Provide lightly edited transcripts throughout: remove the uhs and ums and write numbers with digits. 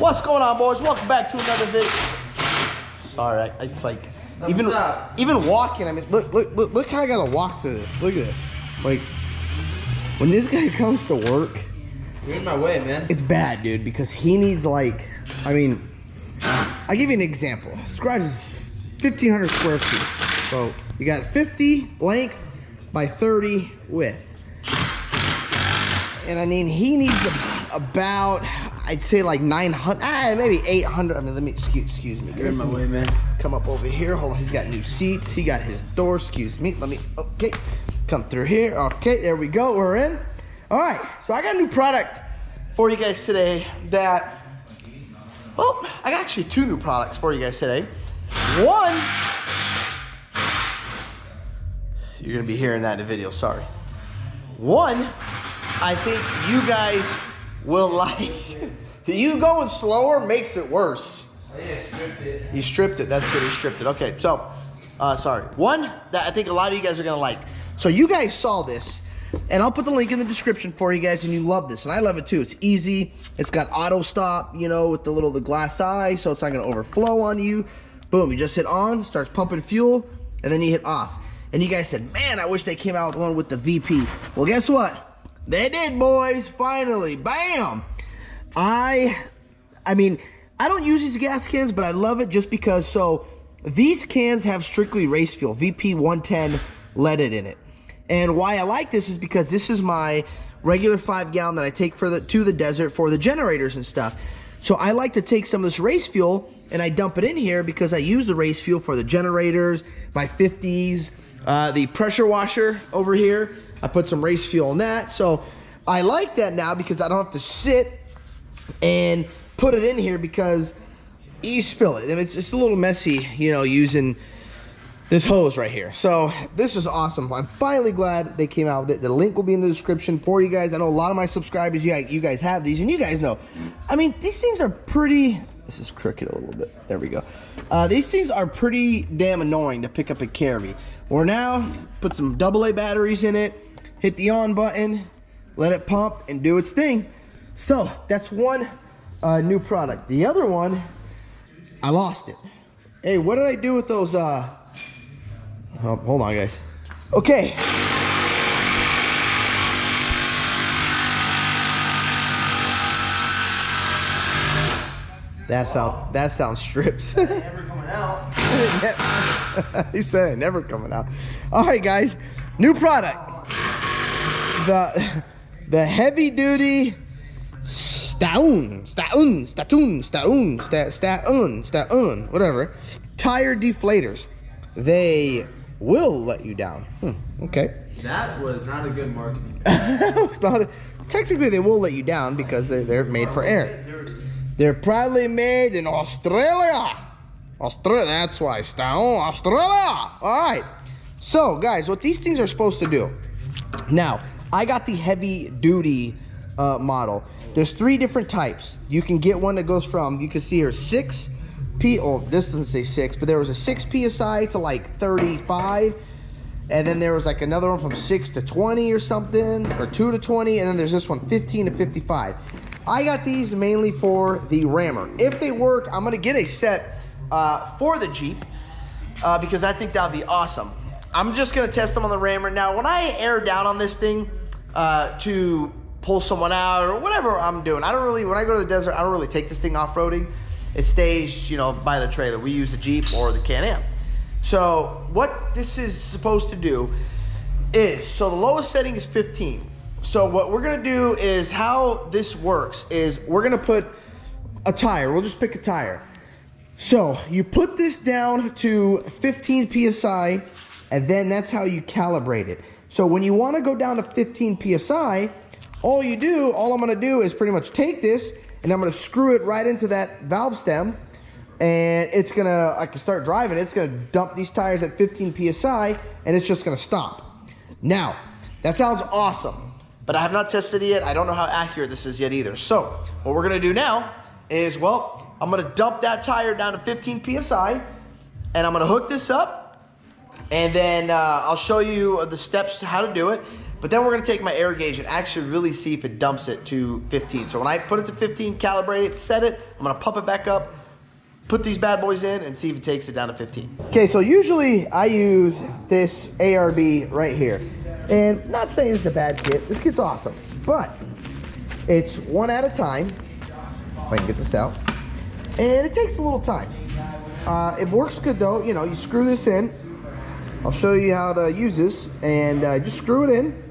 What's going on, boys? Welcome back to another video. Sorry, it's like even walking. I mean, look how I gotta walk through this. Look at this. Like when this guy comes to work, you're in my way, man. it's bad, dude, because he needs like, I mean, I'll give you an example. This garage is 1,500 square feet. So you got 50 length by 30 width. And I mean, he needs about, I'd say like 900, maybe 800. I mean, let me, excuse me. You're in my way, man. Come up over here. Hold on, he's got new seats. He got his door, excuse me. Let me, okay. Come through here. Okay, there we go, we're in. All right, so I got a new product for you guys today that, well, I got actually two new products for you guys today. One, you're gonna be hearing that in the video, sorry. One, I think you guys will like. You going slower makes it worse. I think I stripped it. He stripped it, that's good, he stripped it. Okay, so, sorry. One that I think a lot of you guys are gonna like. So you guys saw this, and I'll put the link in the description for you guys, and you love this, and I love it too. It's easy, it's got auto stop, you know, with the glass eye, so it's not gonna overflow on you. Boom, you just hit on, starts pumping fuel, and then you hit off. And you guys said, man, I wish they came out with one with the VP. Well, guess what? They did, boys, finally, bam! I mean, I don't use these gas cans, but I love it just because, so, these cans have strictly race fuel, VP 110 leaded in it. And why I like this is because this is my regular 5-gallon that I take to the desert for the generators and stuff. So I like to take some of this race fuel and I dump it in here because I use the race fuel for the generators, my 50s, the pressure washer over here. I put some race fuel in that. So I like that now because I don't have to sit and put it in here because you spill it. And it's a little messy, you know, using this hose right here. So this is awesome. I'm finally glad they came out with it. The link will be in the description for you guys. I know a lot of my subscribers, you guys have these, and you guys know. I mean, these things are pretty, this is crooked a little bit. There we go. These things are pretty damn annoying to pick up and carry. Or now, put some AA batteries in it, hit the on button, let it pump and do its thing. So that's one new product. The other one, I lost it. Hey, what did I do with those, oh, hold on, guys. Okay. That sounds strips. Never coming out. He said it never coming out. All right, guys, new product. The heavy duty Staun, whatever, tire deflators. They will let you down. Okay. That was not a good marketing. Technically, they will let you down because they're made for air. They're proudly made in Australia. That's why, Australia. All right. So, guys, what these things are supposed to do. Now, I got the heavy duty model. There's 3 different types. You can get one that goes from, you can see here, 6 oh, this doesn't say 6, but there was a 6 PSI to like 35. And then there was like another one from 6 to 20 or something, or 2 to 20. And then there's this one, 15 to 55. I got these mainly for the Rammer. If they work, I'm gonna get a set for the Jeep because I think that'll be awesome. I'm just gonna test them on the Rammer. Now, when I air down on this thing to pull someone out or whatever I'm doing, I don't really, when I go to the desert, I don't really take this thing off-roading. It stays, you know, by the trailer. We use the Jeep or the Can-Am. So what this is supposed to do is, so the lowest setting is 15. So what we're gonna do is, how this works is we're gonna put a tire. We'll just pick a tire. So you put this down to 15 PSI, and then that's how you calibrate it. So when you wanna go down to 15 PSI, all I'm gonna do is pretty much take this, and I'm gonna screw it right into that valve stem, and it's gonna, I can start driving, it's gonna dump these tires at 15 PSI, and it's just gonna stop. Now, that sounds awesome, but I have not tested it yet. I don't know how accurate this is yet either. So, what we're gonna do now is, well, I'm gonna dump that tire down to 15 PSI, and I'm gonna hook this up, and then I'll show you the steps to how to do it. But then we're gonna take my air gauge and actually really see if it dumps it to 15. So when I put it to 15, calibrate it, set it, I'm gonna pump it back up, put these bad boys in, and see if it takes it down to 15. Okay, so usually I use this ARB right here. And not saying this is a bad kit, this kit's awesome, but it's one at a time, if I can get this out, and it takes a little time. It works good though, you know, you screw this in. I'll show you how to use this, and just screw it in,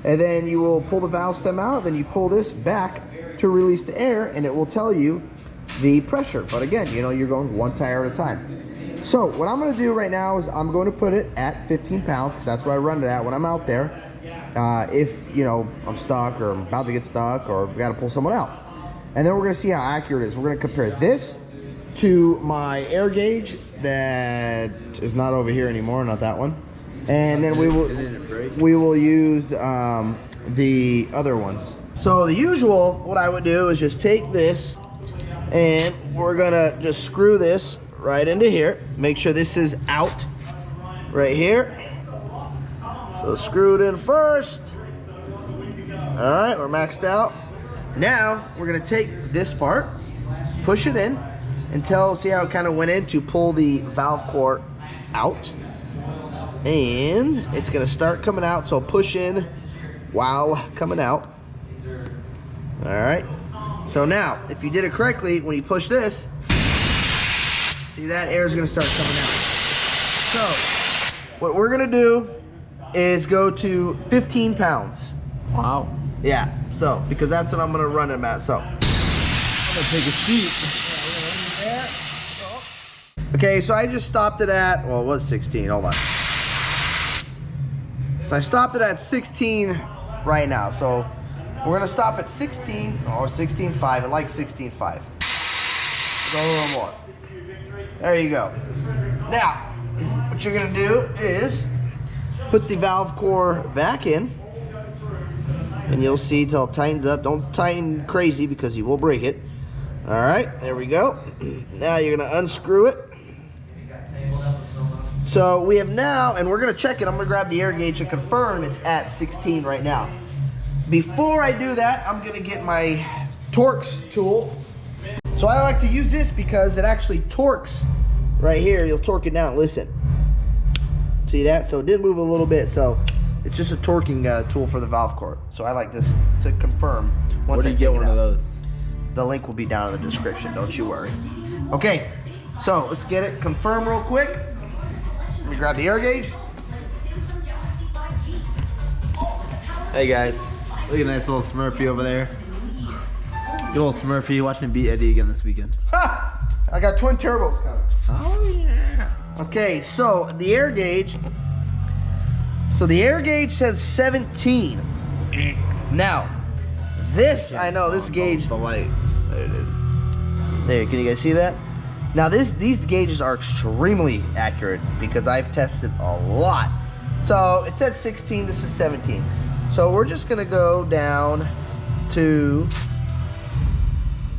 and then you will pull the valve stem out, then you pull this back to release the air, and it will tell you the pressure. But again, you know, you're going one tire at a time. So what I'm gonna do right now is I'm going to put it at 15 pounds, because that's what I run it at when I'm out there. If, you know, I'm stuck, or I'm about to get stuck, or we gotta pull someone out. And then we're gonna see how accurate it is. We're gonna compare this to my air gauge that is not over here anymore, not that one. And then we will use the other ones. So the usual, what I would do is just take this, and we're gonna just screw this right into here. Make sure this is out right here. So screw it in first. All right, we're maxed out. Now we're gonna take this part, push it in until, see how it kind of went in to pull the valve core out. And it's gonna start coming out, so push in while coming out. All right, so now if you did it correctly, when you push this, see that air is gonna start coming out. So what we're gonna do is go to 15 pounds. Wow. Yeah, so because that's what I'm gonna run them at. So I'm gonna take a seat. okay, so I just stopped it at, well, it was 16, hold on. So I stopped it at 16 right now. So we're gonna stop at 16 or 16.5. I like 16.5. Go a little more. There you go. Now, what you're gonna do is put the valve core back in, and you'll see till it tightens up. Don't tighten crazy because you will break it. All right, there we go. Now you're gonna unscrew it. So we have now, and we're gonna check it. I'm gonna grab the air gauge to confirm it's at 16 right now. Before I do that, I'm gonna get my Torx tool. So I like to use this because it actually torques right here. You'll torque it down, listen. See that? So it did move a little bit, so it's just a torquing tool for the valve core. So I like this to confirm once I Where do you get one of those? The link will be down in the description, don't you worry. Okay, so let's get it confirmed real quick. Let me grab the air gauge. Hey guys, look at a nice little Smurfy over there. Good old Smurfy, watch me beat Eddie again this weekend. Ha! I got twin turbos coming. Oh yeah. Okay, so the air gauge. So the air gauge says 17. Now, this, I know, this gauge. The light, there it is. There, can you guys see that? Now these gauges are extremely accurate because I've tested a lot. So it said 16, this is 17. So we're just gonna go down to,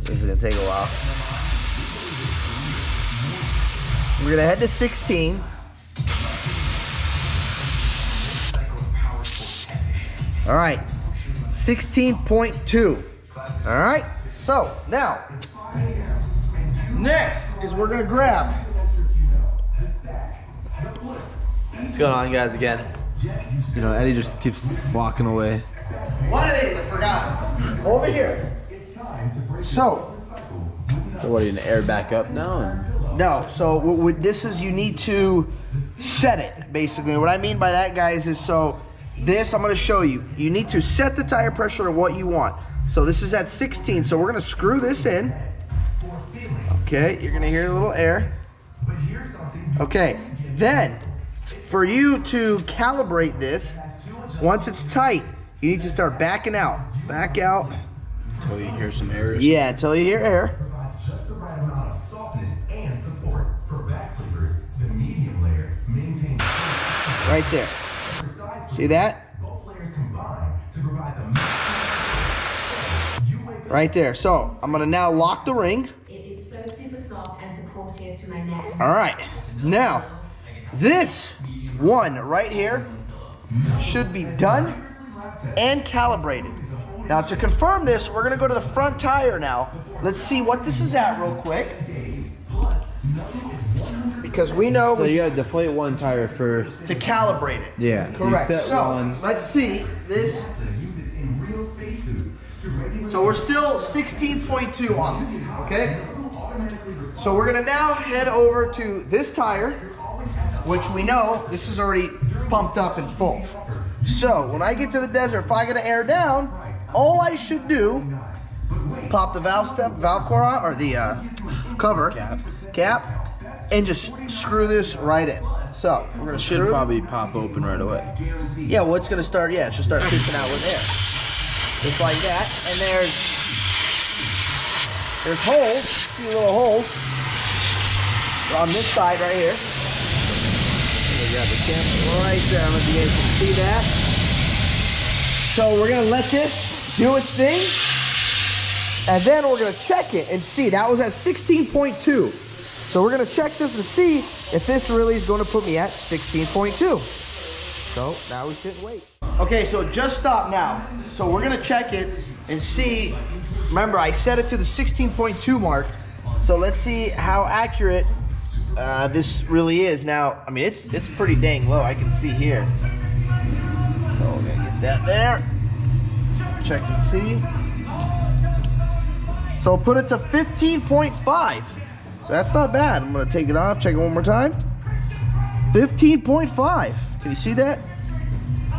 this is gonna take a while. We're gonna head to 16. All right, 16.2. All right, so now, next is we're gonna grab. What's going on, guys, again? You know, Eddie just keeps walking away. One of these, I forgot. Over here. So what, are you gonna air back up now? no, so what this is, you need to set it, basically. What I mean by that, guys, is so this, I'm gonna show you. You need to set the tire pressure to what you want. So this is at 16, so we're gonna screw this in. Okay, you're gonna hear a little air. Okay, then for you to calibrate this, once it's tight, you need to start backing out. Back out. Until you hear some air. Yeah, until you hear air. Just the right amount of softness and support for back sleepers. The medium layer maintains Right there. See that? both layers combine to provide the Right there. So I'm gonna now lock the ring. It is so super soft and supportive to my neck. All right. Now, this one right here should be done. and calibrated. Now to confirm this, we're gonna go to the front tire now. Let's see what this is at real quick. Because we know So you gotta deflate one tire first. to calibrate it. Yeah. Correct. So, you set So one. let's see this. So we're still 16.2 on this, okay? So we're gonna now head over to this tire, which we know this is already pumped up and full. So when I get to the desert, if I gotta air down, all I should do, pop the valve core out, or the cover cap, and just screw this right in. So we're gonna Should screw. probably pop open right away. Yeah, well, it's gonna start. Yeah, it should start kicking out with air, just like that. And there's holes, a few little holes on this side right here. Grab the camera right there. I don't know if you guys can see that. So we're gonna let this do its thing, and then we're gonna check it and see. That was at 16.2. So we're gonna check this and see if this really is gonna put me at 16.2. So now we sit and wait. Okay, so it just stopped now. So we're gonna check it and see. Remember, I set it to the 16.2 mark. So let's see how accurate this really is. Now, I mean, it's pretty dang low. I can see here. So we're gonna get that there. Check and see. So put it to 15.5. So that's not bad. I'm gonna take it off, check it one more time. 15.5. Can you see that?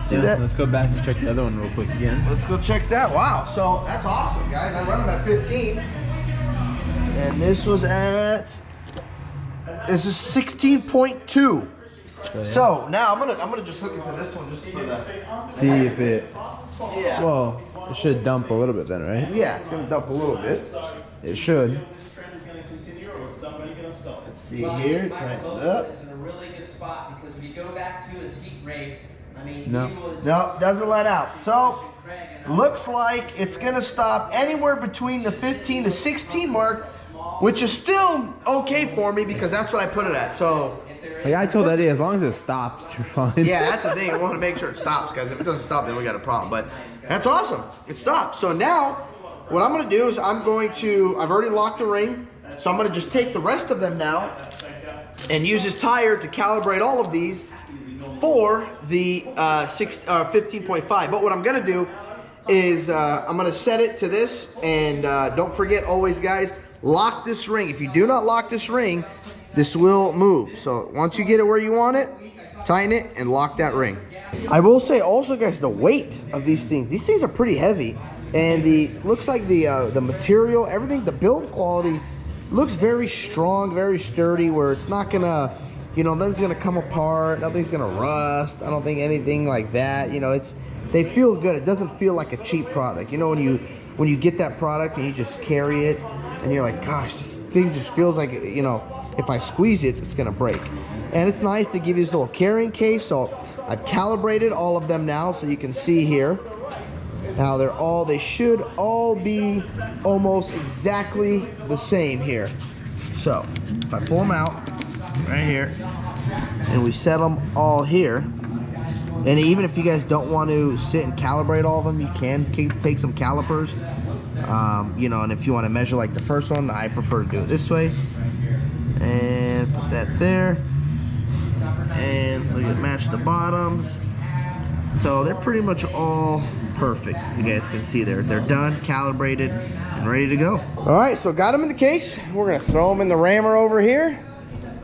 See that? Let's go back and check the other one real quick again. Let's go check that. Wow, so that's awesome, guys. I run them at 15. And this was at, this is 16.2. So now I'm gonna just hook it to this one just for the, See if it. yeah. Well, it should dump a little bit then, right? Yeah, it's gonna dump a little bit. It should. Let's see here, tighten it up. It's in a really good spot because if you go back to his heat race, I mean, No. he was. No, doesn't let out. So looks like it's gonna stop anywhere between the 15 to 16 mark, which is still okay for me because that's what I put it at. So Like I told Eddie, as long as it stops, you're fine. yeah, that's the thing. I want to make sure it stops, guys. If it doesn't stop, then we got a problem. But that's awesome. It stopped. So now what I'm gonna do is I've already locked the ring. So I'm gonna just take the rest of them now and use this tire to calibrate all of these for the 15.5. But what I'm gonna do is I'm gonna set it to this, and don't forget always, guys, lock this ring. If you do not lock this ring, this will move. So once you get it where you want it, tighten it and lock that ring. I will say also, guys, the weight of these things are pretty heavy, and looks like the material, everything, the build quality looks very strong, very sturdy, where it's not gonna, nothing's gonna come apart, nothing's gonna rust. I don't think anything like that. They feel good. It doesn't feel like a cheap product. When you get that product and you just carry it and you're like, gosh, this thing just feels like, if I squeeze it, it's gonna break. And it's nice to give you this little carrying case. So I've calibrated all of them now, so you can see here. Now they should all be almost exactly the same here. So if I pull them out right here and we set them all here, and even if you guys don't want to sit and calibrate all of them, you can take some calipers, and if you want to measure like the first one, I prefer to do it this way. And put that there, and look at match the bottoms. So they're pretty much all perfect. You guys can see they're done, calibrated, and ready to go. All right, so got them in the case. We're gonna throw them in the rammer over here,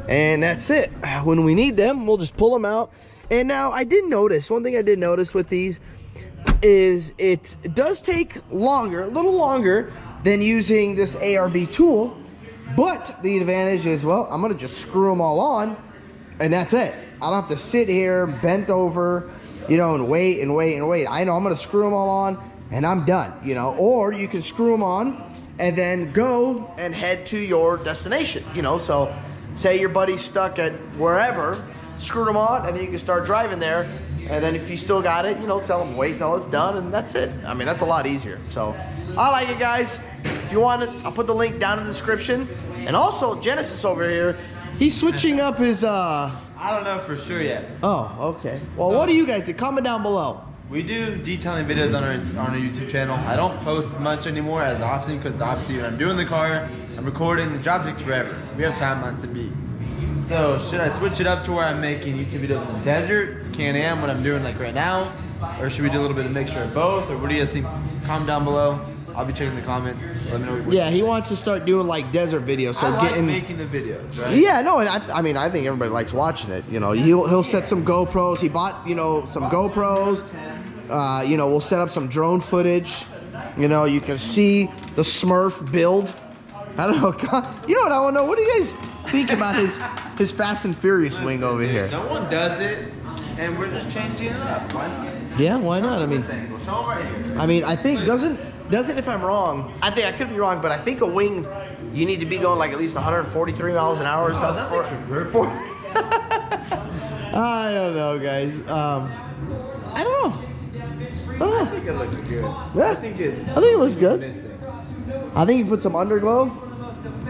and that's it. When we need them, we'll just pull them out. And now one thing I did notice with these is it does take a little longer than using this ARB tool, but the advantage is, well, I'm gonna just screw them all on, and that's it. I don't have to sit here bent over, and wait and wait and wait. I know I'm gonna screw them all on and I'm done, or you can screw them on and then go and head to your destination, so say your buddy's stuck at wherever, screw them on, and then you can start driving there. And then if you still got it, tell them wait till it's done, and that's it. I mean, that's a lot easier. So I like it, guys. If you want it, I'll put the link down in the description. And also Genesis over here, he's switching up his I don't know for sure yet. Oh, okay. Well, what do you guys do? Comment down below. We do detailing videos on our YouTube channel. I don't post much anymore as often because obviously when I'm doing the car, I'm recording, the job takes forever. We have timelines to beat. So should I switch it up to where I'm making YouTube videos in the desert, Can-Am, what I'm doing like right now? Or should we do a little bit of mixture of both? Or what do you guys think? Comment down below. I'll be checking the comments. Let me know what Yeah, he wants to start doing like desert videos. So I like getting making the videos, right? Yeah, no, and I mean, I think everybody likes watching it. You know, he'll set some GoPros. He bought, you know, some GoPros. You know, we'll set up some drone footage. You know, you can see the Smurf build. I don't know. God, you know what I want to know? What do you guys think about his Fast and Furious wing over here? No one does it, and we're just changing it up. Why not? Yeah, why not? I mean, Show them right here. I mean, I think doesn't if I'm wrong? I think I could be wrong, but I think a wing, you need to be going like at least 143 miles an hour or something. For I don't know, guys. I don't know. I think it looks good. Yeah, I think it looks good. I think you put some underglow.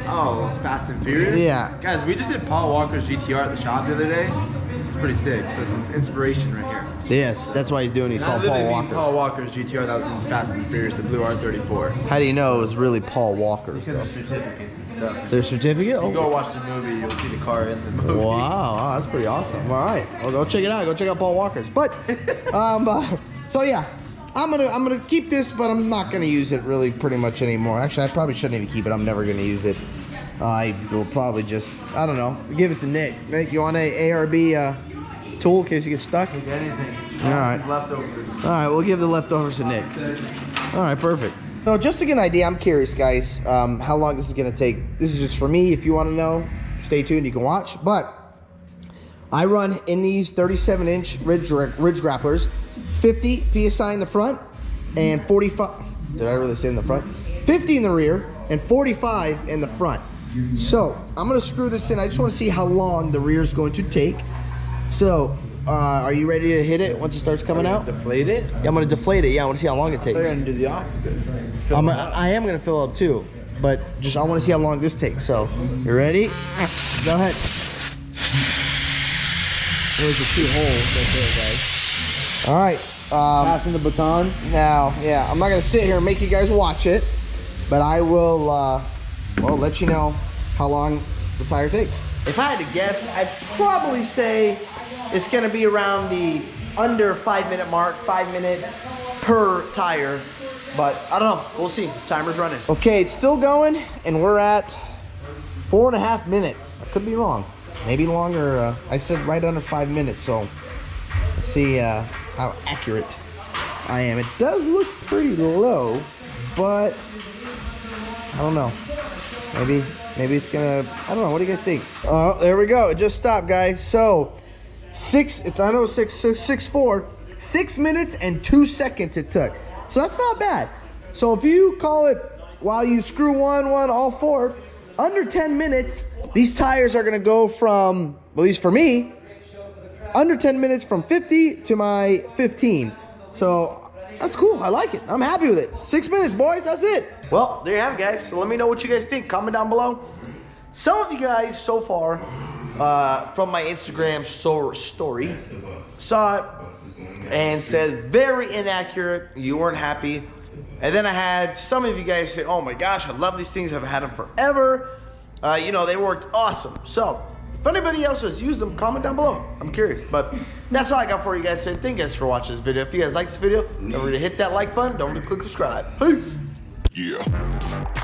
Oh, Fast and Furious? Yeah. Guys, we just did Paul Walker's GTR at the shop the other day. It's pretty sick. So it's an inspiration right here. Yes, that's why he's doing it. He And saw I literally Paul mean Walker. Paul Walker's GTR that was in Fast and Furious, the blue R34. How do you know it was really Paul Walker's? Because of certificates and stuff. Their certificate? If you go Oh. watch the movie, you'll see the car in the movie. Wow, that's pretty awesome. All right, well, go check it out. Go check out Paul Walker's. But, so yeah, I'm gonna keep this, but I'm not gonna use it really pretty much anymore. Actually, I probably shouldn't even keep it. I'm never gonna use it. I will probably just, I don't know, give it to Nick. Nick, you want a ARB tool in case you get stuck? Anything. All right. Leftovers. All right, we'll give the leftovers to Nick. All right, perfect. So just to get an idea, I'm curious, guys, how long this is gonna take. This is just for me. If you want to know, stay tuned. You can watch. But I run in these 37-inch ridge grapplers, 50 psi in the front, and 45. Did I really say in the front? 50 in the rear and 45 in the front. So I'm gonna screw this in. I just want to see how long the rear is going to take. So. Are you ready to hit it once it starts coming out? Deflate it? Yeah, I'm gonna deflate it. Yeah, I want to see how long it takes. They're gonna do the opposite. I am gonna fill up too, but just I want to see how long this takes. So, you ready? Go ahead. There's the 2 holes right there, guys. All right. Passing the baton. Now, yeah, I'm not gonna sit here and make you guys watch it, but I will. Well, let you know how long the tire takes. If I had to guess, I'd probably say it's gonna be around the under 5-minute mark, 5 minutes per tire. But I don't know, we'll see. Timer's running. Okay, it's still going, and we're at 4.5 minutes. I could be wrong, maybe longer. I said right under 5 minutes, so let's see how accurate I am. It does look pretty low, but I don't know. Maybe it's gonna, I don't know, what do you guys think? Oh, there we go, it just stopped, guys. So, it's 6:04, 6 minutes and 2 seconds it took. So that's not bad. So if you call it, while you screw one, all 4, under 10 minutes, these tires are gonna go from, at least for me, under 10 minutes from 50 to my 15. So that's cool, I like it. I'm happy with it. 6 minutes, boys, that's it. Well, there you have it, guys. So let me know what you guys think. Comment down below. Some of you guys so far from my Instagram story saw it and said very inaccurate. You weren't happy. And then I had some of you guys say, oh my gosh, I love these things. I've had them forever. You know, they worked awesome. So if anybody else has used them, comment down below. I'm curious. But that's all I got for you guys today. Thank you guys for watching this video. If you guys like this video, don't forget to hit that like button. Don't forget to click subscribe. Peace. Yeah.